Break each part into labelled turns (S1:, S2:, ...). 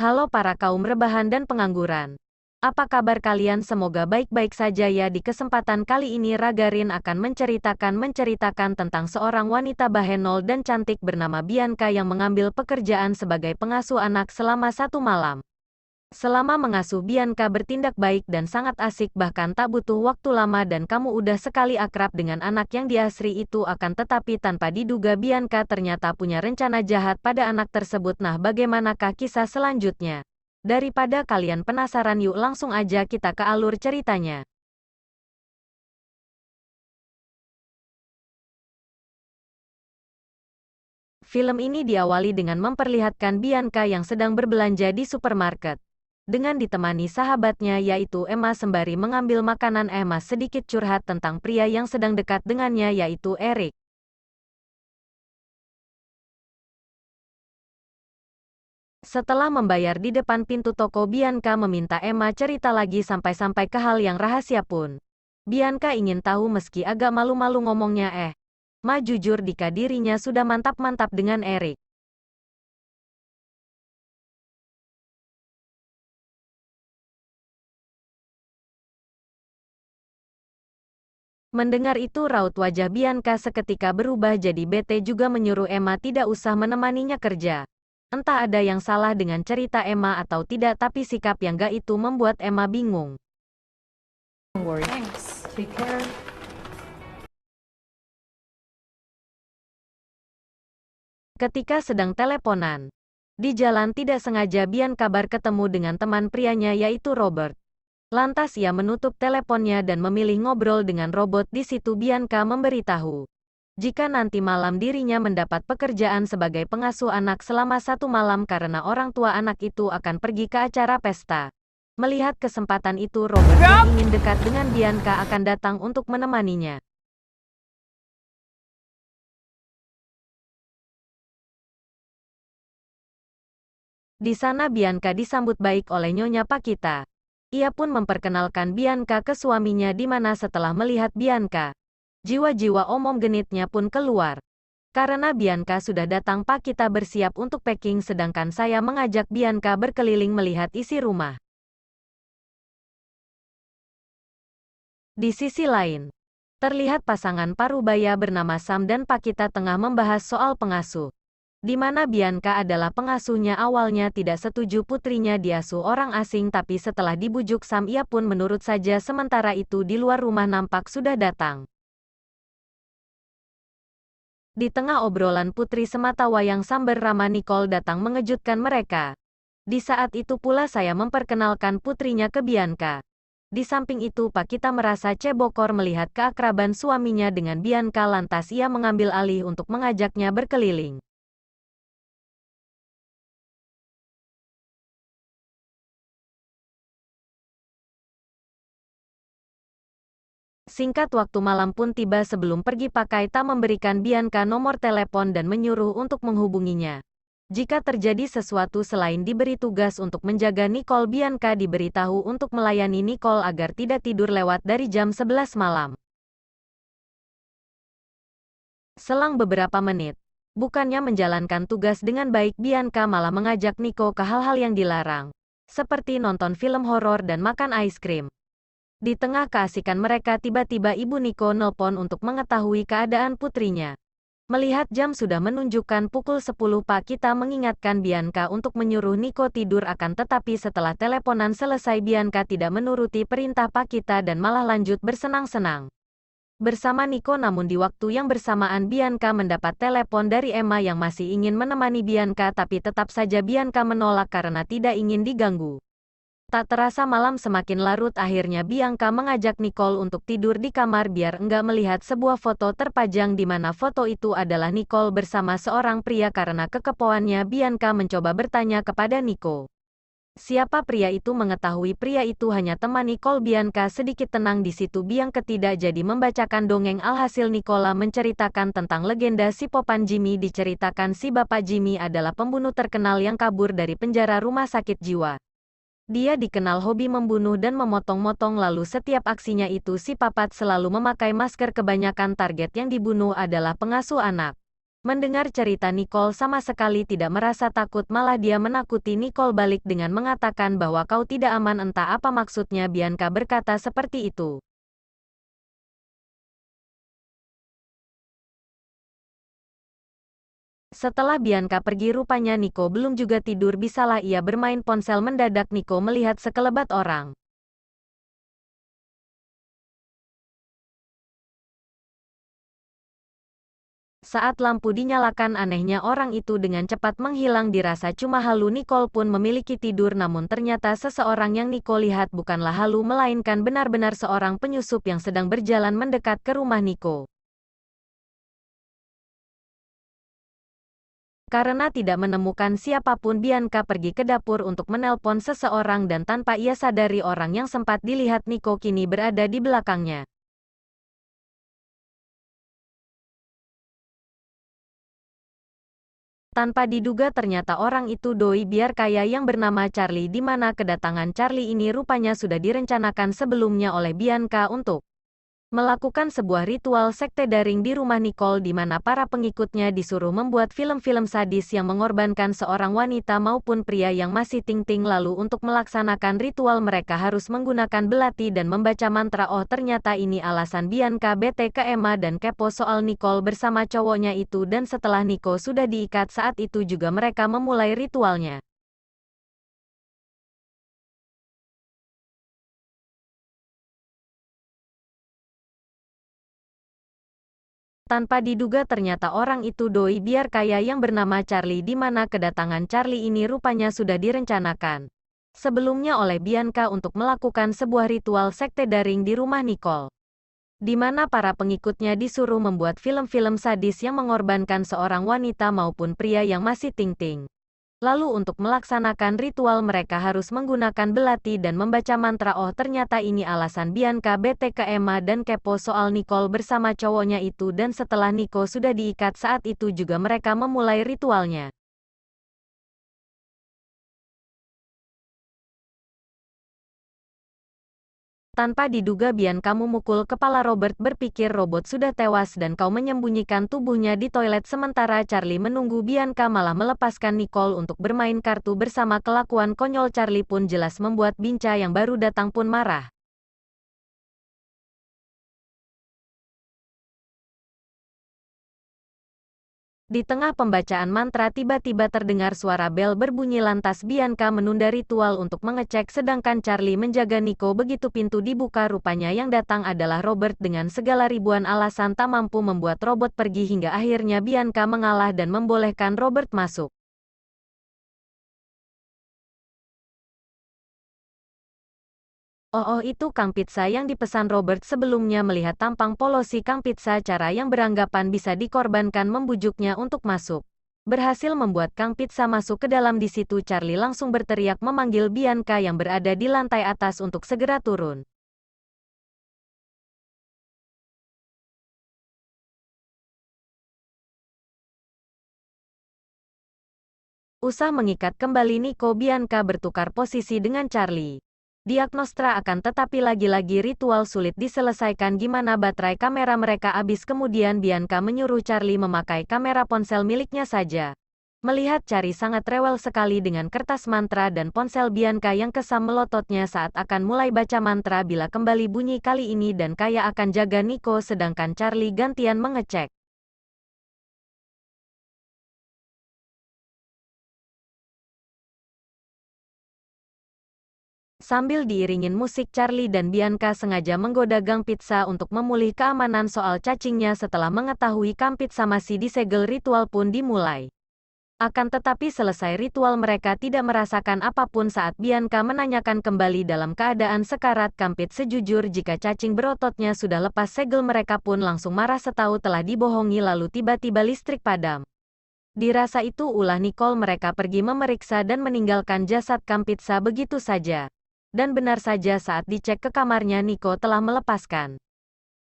S1: Halo para kaum rebahan dan pengangguran. Apa kabar kalian? Semoga baik-baik saja ya. Di kesempatan kali ini Ragarin akan menceritakan tentang seorang wanita bahenol dan cantik bernama Bianca yang mengambil pekerjaan sebagai pengasuh anak selama 1 malam. Selama mengasuh, Bianca bertindak baik dan sangat asik, bahkan tak butuh waktu lama dan kamu udah sekali akrab dengan anak yang diasri itu. Akan tetapi tanpa diduga Bianca ternyata punya rencana jahat pada anak tersebut. Nah, bagaimanakah kisah selanjutnya? Daripada kalian penasaran, yuk langsung aja kita ke alur ceritanya. Film ini diawali dengan memperlihatkan Bianca yang sedang berbelanja di supermarket. Dengan ditemani sahabatnya yaitu Emma sembari mengambil makanan, Emma sedikit curhat tentang pria yang sedang dekat dengannya yaitu Eric. Setelah membayar di depan pintu toko, Bianca meminta Emma cerita lagi sampai-sampai ke hal yang rahasia pun. Bianca ingin tahu meski agak malu-malu ngomongnya, Ma jujur jika dirinya sudah mantap-mantap dengan Eric. Mendengar itu raut wajah Bianca seketika berubah jadi bete, juga menyuruh Emma tidak usah menemaninya kerja. Entah ada yang salah dengan cerita Emma atau tidak, tapi sikap yang gak itu membuat Emma bingung.
S2: Don't worry. Thanks. Take care.
S1: Ketika sedang teleponan di jalan, tidak sengaja Bianca kabar ketemu dengan teman prianya yaitu Robert. Lantas ia menutup teleponnya dan memilih ngobrol dengan robot. Di situ Bianca memberitahu jika nanti malam dirinya mendapat pekerjaan sebagai pengasuh anak selama 1 malam karena orang tua anak itu akan pergi ke acara pesta. Melihat kesempatan itu, Robert yang ingin dekat dengan Bianca akan datang untuk menemaninya. Di sana Bianca disambut baik oleh Nyonya Pakita. Ia pun memperkenalkan Bianca ke suaminya, di mana setelah melihat Bianca, jiwa-jiwa omong genitnya pun keluar. Karena Bianca sudah datang, Pakita bersiap untuk packing sedangkan saya mengajak Bianca berkeliling melihat isi rumah. Di sisi lain, terlihat pasangan parubaya bernama Sam dan Pakita tengah membahas soal pengasuh. Di mana Bianca adalah pengasuhnya. Awalnya tidak setuju putrinya diasuh orang asing, tapi setelah dibujuk Sam ia pun menurut saja. Sementara itu di luar rumah nampak sudah datang. Di tengah obrolan putri sematawayang Samber Rama Nicole datang mengejutkan mereka. Di saat itu pula saya memperkenalkan putrinya ke Bianca. Di samping itu Pakita merasa cebokor melihat keakraban suaminya dengan Bianca, lantas ia mengambil alih untuk mengajaknya berkeliling. Singkat waktu malam pun tiba. Sebelum pergi Pakita memberikan Bianca nomor telepon dan menyuruh untuk menghubunginya. Jika terjadi sesuatu selain diberi tugas untuk menjaga Nicole, Bianca diberitahu untuk melayani Nicole agar tidak tidur lewat dari jam 11 malam. Selang beberapa menit, bukannya menjalankan tugas dengan baik, Bianca malah mengajak Nico ke hal-hal yang dilarang, seperti nonton film horor dan makan es krim. Di tengah keasikan mereka, tiba-tiba ibu Nico nelpon untuk mengetahui keadaan putrinya. Melihat jam sudah menunjukkan pukul 10, Pakita mengingatkan Bianca untuk menyuruh Nico tidur, akan tetapi setelah teleponan selesai Bianca tidak menuruti perintah Pakita dan malah lanjut bersenang-senang bersama Nico. Namun di waktu yang bersamaan Bianca mendapat telepon dari Emma yang masih ingin menemani Bianca, tapi tetap saja Bianca menolak karena tidak ingin diganggu. Tak terasa malam semakin larut, akhirnya Bianca mengajak Nicole untuk tidur di kamar biar enggak melihat sebuah foto terpajang di mana foto itu adalah Nicole bersama seorang pria. Karena kekepoannya Bianca mencoba bertanya kepada Nico, siapa pria itu. Mengetahui pria itu hanya teman Nicole, Bianca sedikit tenang. Di situ Bianca tidak jadi membacakan dongeng, alhasil Nicola menceritakan tentang legenda si Popan Jimmy. Diceritakan si Bapak Jimmy adalah pembunuh terkenal yang kabur dari penjara rumah sakit jiwa. Dia dikenal hobi membunuh dan memotong-motong, lalu setiap aksinya itu si Papat selalu memakai masker. Kebanyakan target yang dibunuh adalah pengasuh anak. Mendengar cerita Nicole sama sekali tidak merasa takut, malah dia menakuti Nicole balik dengan mengatakan bahwa kau tidak aman. Entah apa maksudnya Bianca berkata seperti itu. Setelah Bianca pergi rupanya Nico belum juga tidur, bisalah ia bermain ponsel. Mendadak Nico melihat sekelebat orang. Saat lampu dinyalakan, anehnya orang itu dengan cepat menghilang, dirasa cuma halu. Nicole pun memiliki tidur, namun ternyata seseorang yang Nicole lihat bukanlah halu melainkan benar-benar seorang penyusup yang sedang berjalan mendekat ke rumah Nico. Karena tidak menemukan siapapun, Bianca pergi ke dapur untuk menelpon seseorang dan tanpa ia sadari orang yang sempat dilihat Nico kini berada di belakangnya. Tanpa diduga ternyata orang itu doi biar kaya yang bernama Charlie, di mana kedatangan Charlie ini rupanya sudah direncanakan sebelumnya oleh Bianca untuk melakukan sebuah ritual sekte daring di rumah Nicole, di mana para pengikutnya disuruh membuat film-film sadis yang mengorbankan seorang wanita maupun pria yang masih ting-ting. Lalu untuk melaksanakan ritual mereka harus menggunakan belati dan membaca mantra. Oh, ternyata ini alasan Bianca bete ke Emma dan kepo soal Nicole bersama cowoknya itu, dan setelah Nico sudah diikat saat itu juga mereka memulai ritualnya. Tanpa diduga ternyata orang itu doi biar kaya yang bernama Charlie, di mana kedatangan Charlie ini rupanya sudah direncanakan sebelumnya oleh Bianca untuk melakukan sebuah ritual sekte daring di rumah Nicole, di mana para pengikutnya disuruh membuat film-film sadis yang mengorbankan seorang wanita maupun pria yang masih ting-ting. Lalu untuk melaksanakan ritual mereka harus menggunakan belati dan membaca mantra. Oh, ternyata ini alasan Bianca bete ke Emma dan kepo soal Nicole bersama cowoknya itu, dan setelah Nico sudah diikat saat itu juga mereka memulai ritualnya. Tanpa diduga Bianca memukul kepala Robert, berpikir robot sudah tewas dan kau menyembunyikan tubuhnya di toilet. Sementara Charlie menunggu, Bianca malah melepaskan Nicole untuk bermain kartu bersama. Kelakuan konyol Charlie pun jelas membuat Binca yang baru datang pun marah. Di tengah pembacaan mantra tiba-tiba terdengar suara bel berbunyi, lantas Bianca menunda ritual untuk mengecek sedangkan Charlie menjaga Nico. Begitu pintu dibuka rupanya yang datang adalah Robert. Dengan segala ribuan alasan tak mampu membuat robot pergi hingga akhirnya Bianca mengalah dan membolehkan Robert masuk. Oh, itu Kang Pizza yang dipesan Robert sebelumnya. Melihat tampang polos si Kang Pizza, cara yang beranggapan bisa dikorbankan membujuknya untuk masuk berhasil membuat Kang Pizza masuk ke dalam. Di situ Charlie langsung berteriak memanggil Bianca yang berada di lantai atas untuk segera turun. Usah mengikat kembali Nico, Bianca bertukar posisi dengan Charlie. Diagnostra akan tetapi lagi-lagi ritual sulit diselesaikan. Gimana baterai kamera mereka habis. Kemudian Bianca menyuruh Charlie memakai kamera ponsel miliknya saja. Melihat Charlie sangat rewel sekali dengan kertas mantra dan ponsel Bianca yang kesam melototnya saat akan mulai baca mantra. Bila kembali bunyi kali ini dan kaya akan jaga Nico, sedangkan Charlie gantian mengecek. Sambil diiringin musik, Charlie dan Bianca sengaja menggoda Gang Pizza untuk memulih keamanan soal cacingnya. Setelah mengetahui Kang Pizza masih disegel, ritual pun dimulai. Akan tetapi selesai ritual mereka tidak merasakan apapun saat Bianca menanyakan kembali dalam keadaan sekarat. Kang Pizza sejujur jika cacing berototnya sudah lepas segel, mereka pun langsung marah setahu telah dibohongi. Lalu tiba-tiba listrik padam. Dirasa itu ulah Nicole, mereka pergi memeriksa dan meninggalkan jasad Kang Pizza begitu saja. Dan benar saja saat dicek ke kamarnya, Nico telah melepaskan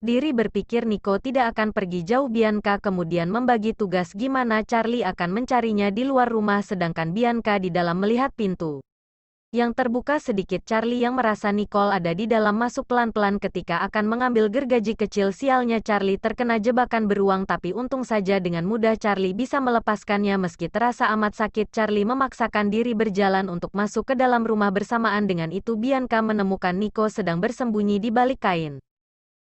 S1: diri. Berpikir Nico tidak akan pergi jauh, Bianca kemudian membagi tugas gimana Charlie akan mencarinya di luar rumah sedangkan Bianca di dalam melihat pintu Yang terbuka sedikit Charlie yang merasa Nicole ada di dalam masuk pelan-pelan ketika akan mengambil gergaji kecil. Sialnya Charlie terkena jebakan beruang tapi untung saja dengan mudah Charlie bisa melepaskannya meski terasa amat sakit. Charlie memaksakan diri berjalan untuk masuk ke dalam rumah. Bersamaan dengan itu Bianca menemukan Nico sedang bersembunyi di balik kain.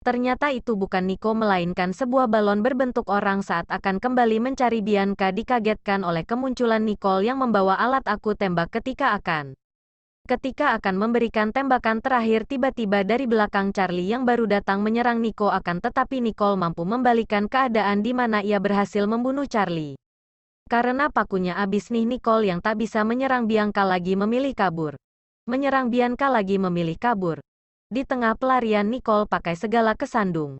S1: Ternyata itu bukan Nico melainkan sebuah balon berbentuk orang. Saat akan kembali mencari Bianca dikagetkan oleh kemunculan Nicole yang membawa alat aku tembak. Ketika akan memberikan tembakan terakhir tiba-tiba dari belakang Charlie yang baru datang menyerang Nico tetapi Nicole mampu membalikan keadaan di mana ia berhasil membunuh Charlie. Karena pakunya habis nih Nicole yang tak bisa menyerang Bianca lagi memilih kabur. Di tengah pelarian Nicole pakai segala kesandung.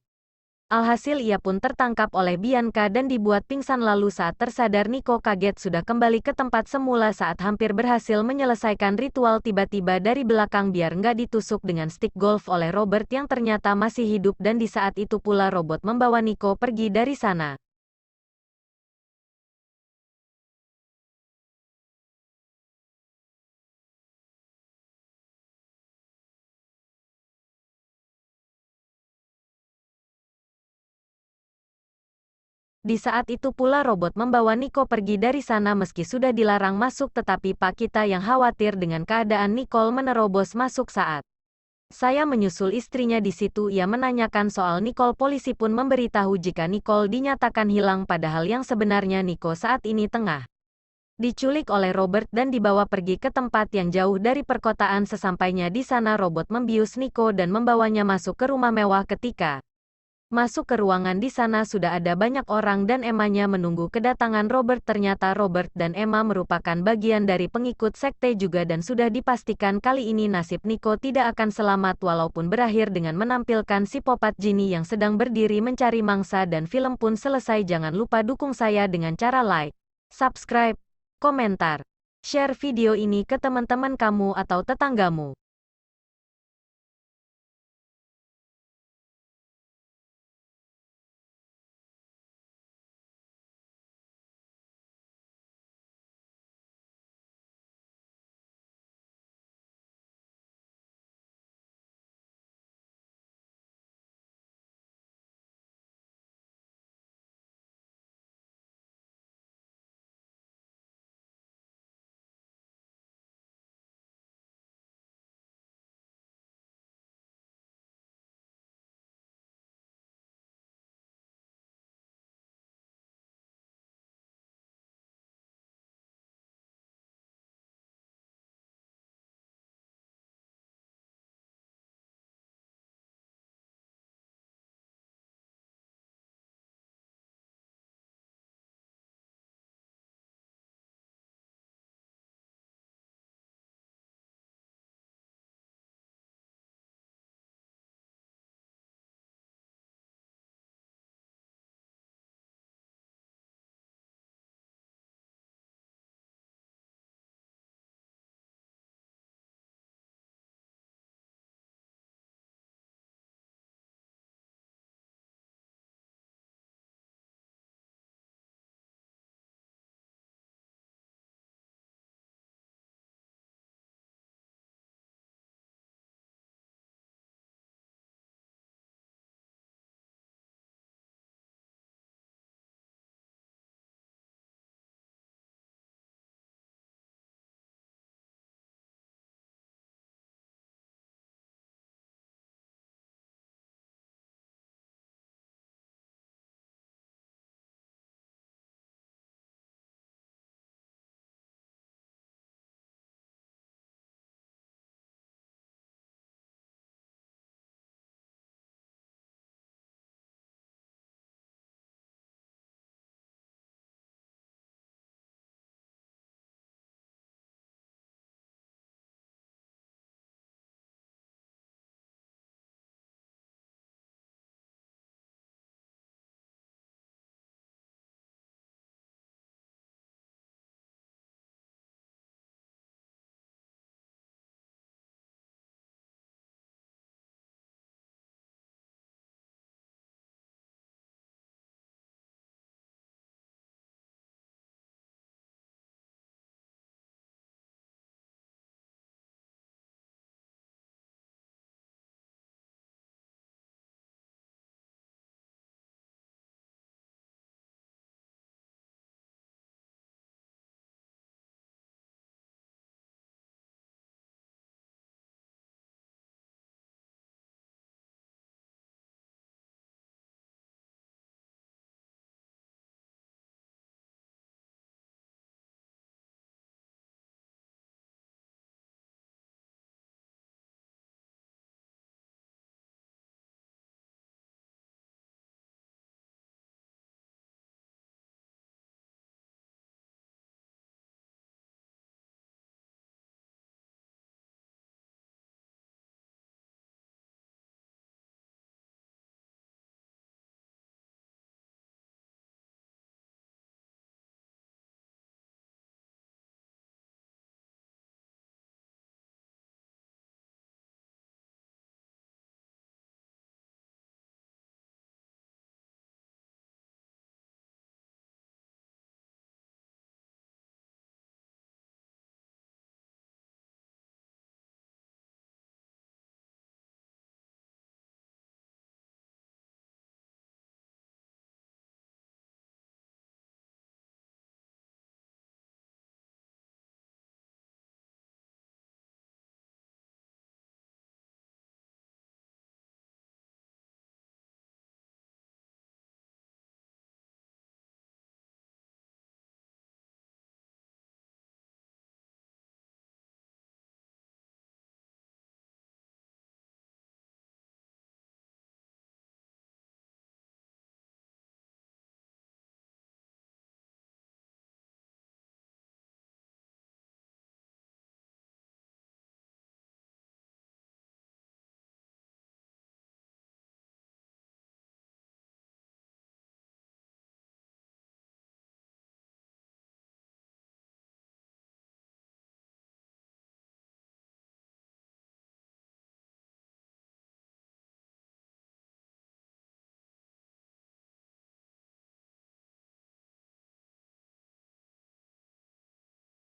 S1: Alhasil ia pun tertangkap oleh Bianca dan dibuat pingsan lalu saat tersadar Nico kaget sudah kembali ke tempat semula saat hampir berhasil menyelesaikan ritual tiba-tiba dari belakang biar nggak ditusuk dengan stick golf oleh Robert yang ternyata masih hidup dan di saat itu pula robot membawa Nico pergi dari sana. Di saat itu pula robot membawa Nico pergi dari sana meski sudah dilarang masuk tetapi Pak kita yang khawatir dengan keadaan Nicole menerobos masuk saat saya menyusul istrinya di situ. Ia menanyakan soal Nicole. Polisi pun memberitahu jika Nicole dinyatakan hilang padahal yang sebenarnya Nico saat ini tengah diculik oleh Robert dan dibawa pergi ke tempat yang jauh dari perkotaan. Sesampainya di sana robot membius Nico dan membawanya masuk ke rumah mewah. Ketika masuk ke ruangan di sana sudah ada banyak orang dan Emma-nya menunggu kedatangan Robert. Ternyata Robert dan Emma merupakan bagian dari pengikut sekte juga dan sudah dipastikan kali ini nasib Nico tidak akan selamat walaupun berakhir dengan menampilkan psikopat Ginny yang sedang berdiri mencari mangsa. Dan film pun selesai. Jangan lupa dukung saya dengan cara like, subscribe, komentar, share video ini ke teman-teman kamu atau tetanggamu.